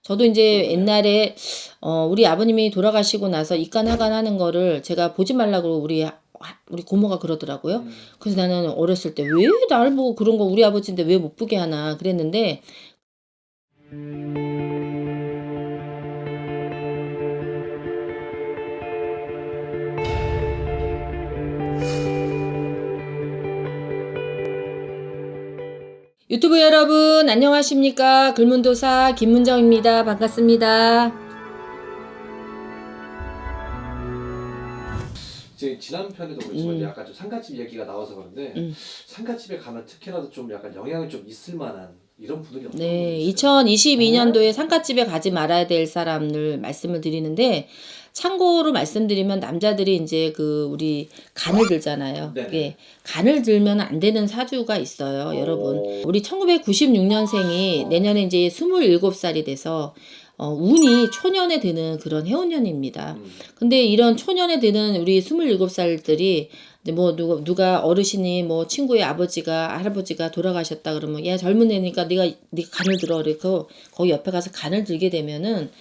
저도 이제 옛날에 우리 아버님이 돌아가시고 나서 입간하간 하는 거를 제가 보지 말라고 우리 고모가 그러더라고요. 그래서 나는 어렸을 때 왜 나를 보고 그런 거 우리 아버지인데 왜 못 보게 하나 그랬는데 유튜브 여러분 안녕하십니까? 글문도사 김문정입니다. 반갑습니다. 이제 지난 편에도 그렇지만 이제 약간 좀 상갓집 얘기가 나와서 그런데 상갓집에 가면 특히나도 좀 약간 영향이 좀 있을 만한 이런 분들이 어떤 네, 분들이 있어요? 2022년도에 상갓집에 가지 말아야 될 사람들 말씀을 드리는데 참고로 말씀드리면 남자들이 이제 우리 간을 들잖아요. 네네. 그게 간을 들면 안 되는 사주가 있어요, 여러분. 오. 우리 1996년생이 내년에 이제 27살이 돼서 운이 초년에 드는 그런 해운년입니다. 근데 이런 초년에 드는 우리 27살들이 뭐 누가 어르신이 뭐 친구의 아버지가 할아버지가 돌아가셨다 그러면 야 젊은 애니까 네가 간을 들어 그래서 거기 옆에 가서 간을 들게 되면은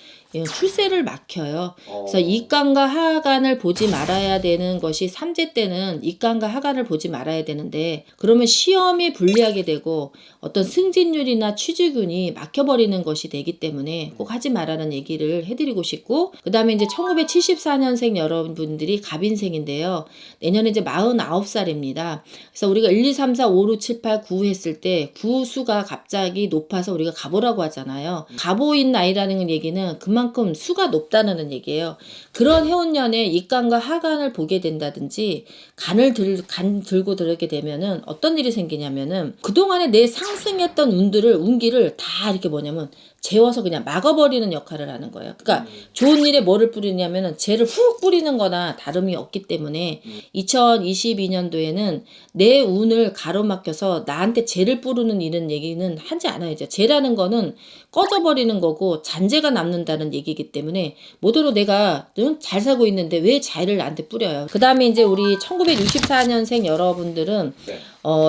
출세를 막혀요. 그래서 입간과 하간을 보지 말아야 되는 것이 삼재 때는 입간과 하간을 보지 말아야 되는데 그러면 시험이 불리하게 되고 어떤 승진율이나 취직운이 막혀버리는 것이 되기 때문에 꼭 하지 말라는 얘기를 해드리고 싶고 그 다음에 이제 1974년생 여러분들이 갑인생인데요. 내년에 이제 49살입니다. 그래서 우리가 1, 2, 3, 4, 5, 6, 7, 8, 9 했을 때 9수가 갑자기 높아서 우리가 갑오라고 하잖아요. 갑오인 나이라는 얘기는 그만큼 수가 높다는 얘기예요. 그런 해운년에 입간과 하간을 보게 된다든지 간 들고 들게 되면은 어떤 일이 생기냐면은 그동안에 내 상승했던 운기를 다 이렇게 뭐냐면 재워서 그냥 막아버리는 역할을 하는 거예요. 그러니까 좋은 일에 뭐를 뿌리냐면은 재를 훅 뿌리는 거나 다름이 없기 때문에 2022년도에는 내 운을 가로막혀서 나한테 재를 뿌리는 이런 얘기는 하지 않아야죠. 재라는 거는 꺼져버리는 거고 잔재가 남는다는 얘기이기 때문에 모두로 내가 잘 살고 있는데 왜 재를 나한테 뿌려요. 그 다음에 이제 우리 1964년생 여러분들은 네.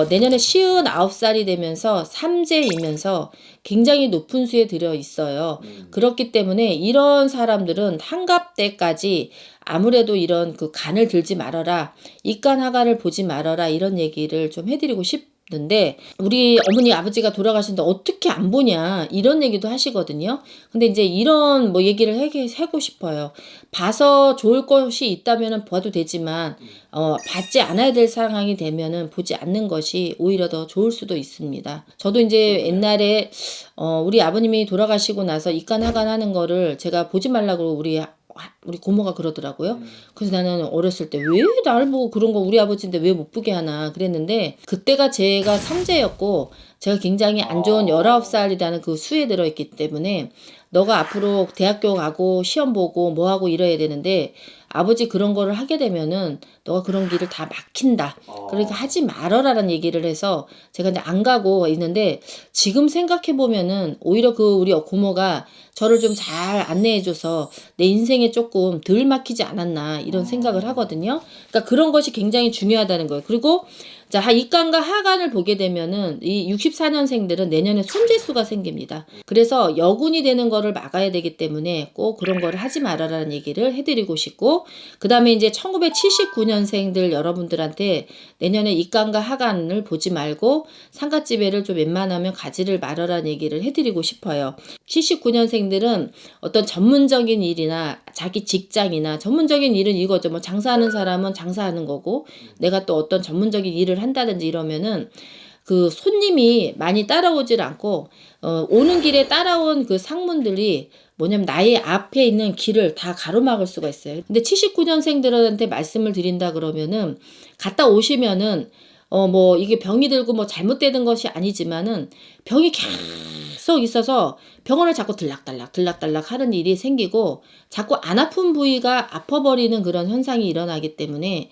내년에 59살이 되면서 삼재이면서 굉장히 높은 수에 들어 있어요. 그렇기 때문에 이런 사람들은 한갑 때까지 아무래도 이런 간을 들지 말아라. 입간 하간을 보지 말아라. 이런 얘기를 좀 해드리고 싶은데 우리 어머니 아버지가 돌아가신데 어떻게 안 보냐 이런 얘기도 하시거든요. 근데 이제 이런 뭐 얘기를 하고 싶어요. 봐서 좋을 것이 있다면 봐도 되지만 받지 않아야 될 상황이 되면은 보지 않는 것이 오히려 더 좋을 수도 있습니다. 저도 이제 옛날에 우리 아버님이 돌아가시고 나서 입간하간 하는 거를 제가 보지 말라고 우리 고모가 그러더라고요. 그래서 나는 어렸을 때 왜 나를 보고 그런 거 우리 아버지인데 왜 못 보게 하나 그랬는데 그때가 제가 삼재였고 제가 굉장히 안 좋은 19살이라는 그 수에 들어있기 때문에 너가 앞으로 대학교 가고 시험 보고 뭐 하고 이래야 되는데 아버지 그런 거를 하게 되면은 너가 그런 길을 다 막힌다. 그러니까 하지 말아라라는 얘기를 해서 제가 이제 안 가고 있는데 지금 생각해 보면은 오히려 우리 고모가 저를 좀 잘 안내해줘서 내 인생에 조금 덜 막히지 않았나 이런 생각을 하거든요. 그러니까 그런 것이 굉장히 중요하다는 거예요. 그리고 자, 입간과 하간을 보게 되면은 이 64년생들은 내년에 손재수가 생깁니다. 그래서 여군이 되는 거를 막아야 되기 때문에 꼭 그런 거를 하지 말아라는 얘기를 해드리고 싶고 그 다음에 이제 1979년생들 여러분들한테 내년에 입간과 하간을 보지 말고 상갓집에를 좀 웬만하면 가지를 말아라는 얘기를 해드리고 싶어요. 79년생들은 어떤 전문적인 일이나 자기 직장이나 전문적인 일은 이거죠. 뭐 장사하는 사람은 장사하는 거고 내가 또 어떤 전문적인 일을 한다든지 이러면은 손님이 많이 따라오질 않고 오는 길에 따라온 상문들이 뭐냐면 나의 앞에 있는 길을 다 가로막을 수가 있어요. 근데 79년생들한테 말씀을 드린다 그러면은 갔다 오시면은 뭐 이게 병이 들고 뭐 잘못되는 것이 아니지만은 병이 계속 있어서 병원을 자꾸 들락달락 하는 일이 생기고 자꾸 안 아픈 부위가 아파버리는 그런 현상이 일어나기 때문에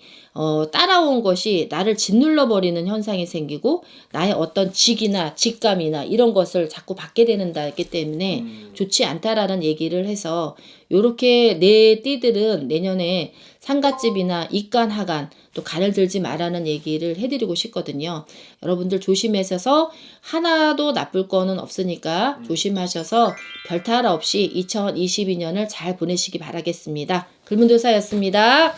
따라온 것이 나를 짓눌러 버리는 현상이 생기고 나의 어떤 직이나 직감이나 이런 것을 자꾸 받게 되는다기 때문에 좋지 않다라는 얘기를 해서 요렇게 내 띠들은 내년에 상갓집이나 입간 하간 또 간을 들지 말라는 얘기를 해드리고 싶거든요. 여러분들 조심하셔서 하나도 나쁠 거는 없으니까 조심하셔서 되셔서 별탈 없이 2022년을 잘 보내시기 바라겠습니다. 글문도사였습니다.